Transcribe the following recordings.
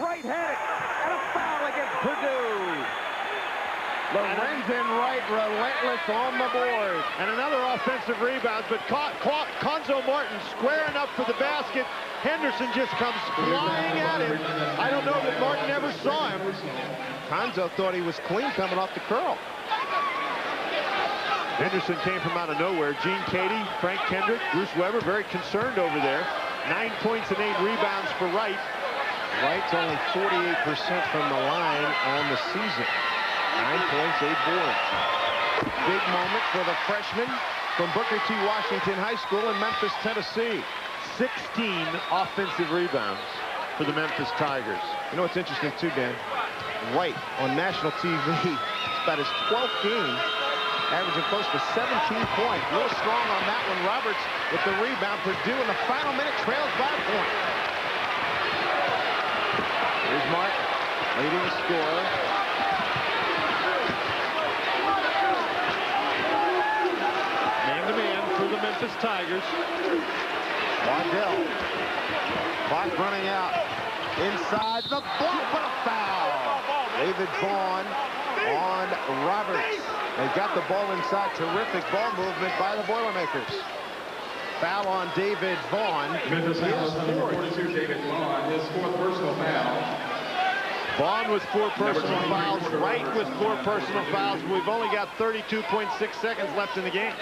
right-handed, and a foul against Purdue. Lorenzen Wright relentless on the board. And another offensive rebound, but Cuonzo Martin squaring up for the basket. Henderson just comes flying at him. I don't know that Martin ever saw him. Cuonzo thought he was clean coming off the curl. Henderson came from out of nowhere. Gene Cady, Frank Kendrick, Bruce Weber, very concerned over there. 9 points and 8 rebounds for Wright. Wright's only 48% from the line on the season. 9 points, 8 boards. Big moment for the freshman from Booker T. Washington High School in Memphis, Tennessee. 16 offensive rebounds for the Memphis Tigers. You know what's interesting too, Dan? Wright on national TV, it's about his 12th game, averaging close to 17 points. A little strong on that one. Roberts with the rebound. Purdue in the final minute trails by a point. Here's Martin, leading the scorer. Man-to-man for the Memphis Tigers. Waddell. Clock running out. Inside the block, but a foul. David Vaughn on Roberts. They got the ball inside. Terrific ball movement by the Boilermakers. Foul on David Vaughn. Memphis has number 42, David Vaughn, his 4th personal foul. Vaughn with 4 personal fouls. Wright with 4 personal fouls. We've only got 32.6 seconds left in the game.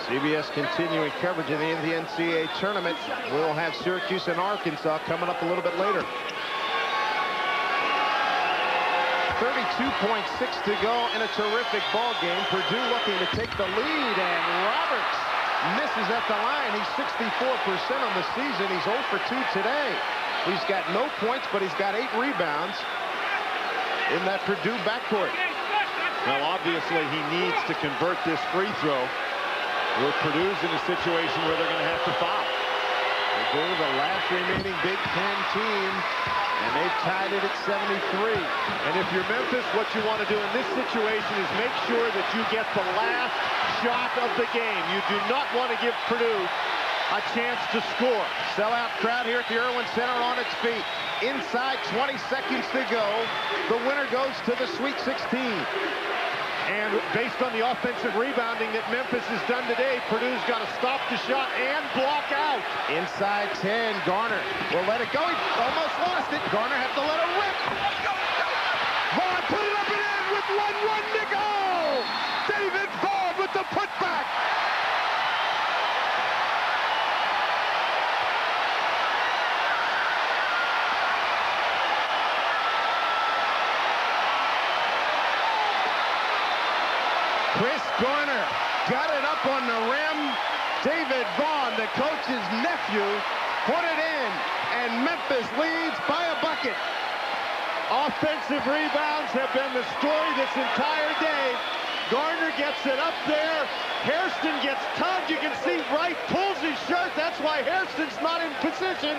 CBS continuing coverage of the NCAA tournament. We'll have Syracuse and Arkansas coming up a little bit later. 32.6 to go in a terrific ball game. Purdue looking to take the lead, and Roberts misses at the line. He's 64% on the season. He's 0 for 2 today. He's got no points, but he's got 8 rebounds in that Purdue backcourt. Well, obviously, he needs to convert this free throw. Where Purdue's in a situation where they're going to have to foul. Purdue, the last remaining Big Ten team, and they've tied it at 73. And if you're Memphis, what you want to do in this situation is make sure that you get the last shot of the game. You do not want to give Purdue a chance to score. Sellout crowd here at the Irwin Center on its feet. Inside 20 seconds to go. The winner goes to the Sweet 16. And based on the offensive rebounding that Memphis has done today, Purdue's got to stop the shot and block out. Inside 10, Garner will let it go. He almost lost it. Garner had to let it rip. Vaughn put it up and in with 1-1 to go. David Vaughn with the putback. Chris Garner got it up on the rim. David Vaughn, the coach's nephew, put it in, and Memphis leads by a bucket. Offensive rebounds have been the story this entire day. Garner gets it up there. Hairston gets tugged. You can see Wright pulls his shirt. That's why Hairston's not in position.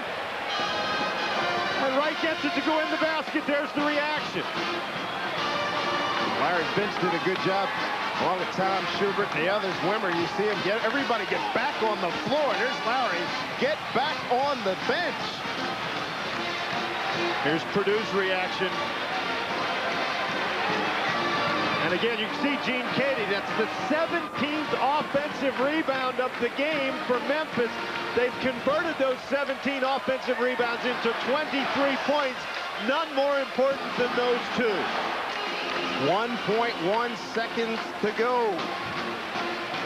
And Wright gets it to go in the basket. There's the reaction. Larry Vince did a good job along with Tom Schubert and the others. Wimmer, you see him everybody get back on the floor. And there's Lowry. Get back on the bench. Here's Purdue's reaction. And again, you can see Gene Cady. That's the 17th offensive rebound of the game for Memphis. They've converted those 17 offensive rebounds into 23 points. None more important than those two. 1.1 seconds to go.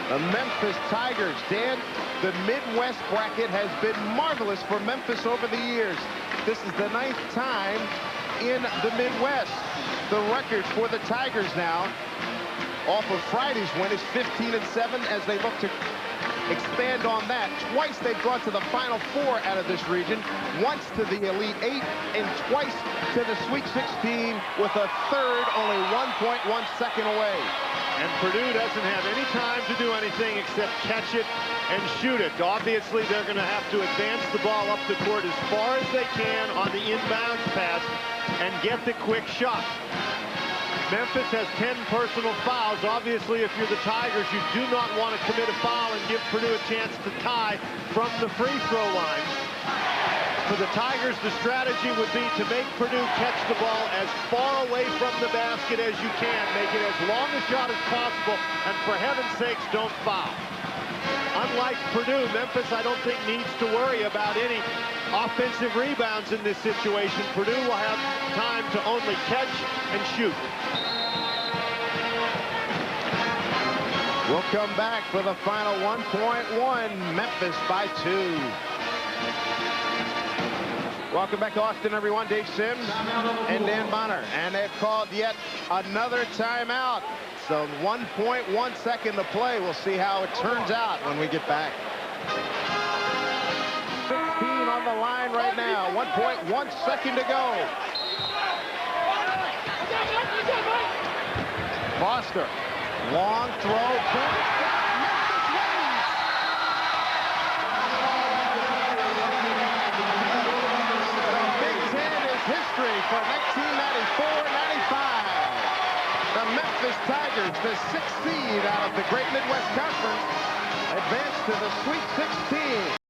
The Memphis Tigers, Dan, the Midwest bracket has been marvelous for Memphis over the years. This is the 9th time in the Midwest. The record for the Tigers now, off of Friday's win, is 15-7 as they look to expand on that. Twice they've gone to the Final Four out of this region, once to the Elite Eight, and twice to the Sweet 16, with a third only 1.1 second away. And Purdue doesn't have any time to do anything except catch it and shoot it. Obviously, they're going to have to advance the ball up the court as far as they can on the inbounds pass and get the quick shot. Memphis has 10 personal fouls. Obviously, if you're the Tigers, you do not want to commit a foul and give Purdue a chance to tie from the free throw line. For the Tigers, the strategy would be to make Purdue catch the ball as far away from the basket as you can. Make it as long a shot as possible, and for heaven's sakes, don't foul. Unlike Purdue, Memphis, I don't think, needs to worry about any offensive rebounds in this situation. Purdue will have time to only catch and shoot. We'll come back for the final 1.1. Memphis by 2. Welcome back to Austin, everyone. Dave Sims and Dan Bonner. And they've called yet another timeout. So 1.1 second to play. We'll see how it turns out when we get back. 16 on the line right now. 1.1 second to go. Foster. Long throw. History for 1994-95. The Memphis Tigers, the 6th seed out of the Great Midwest Conference, advance to the Sweet 16.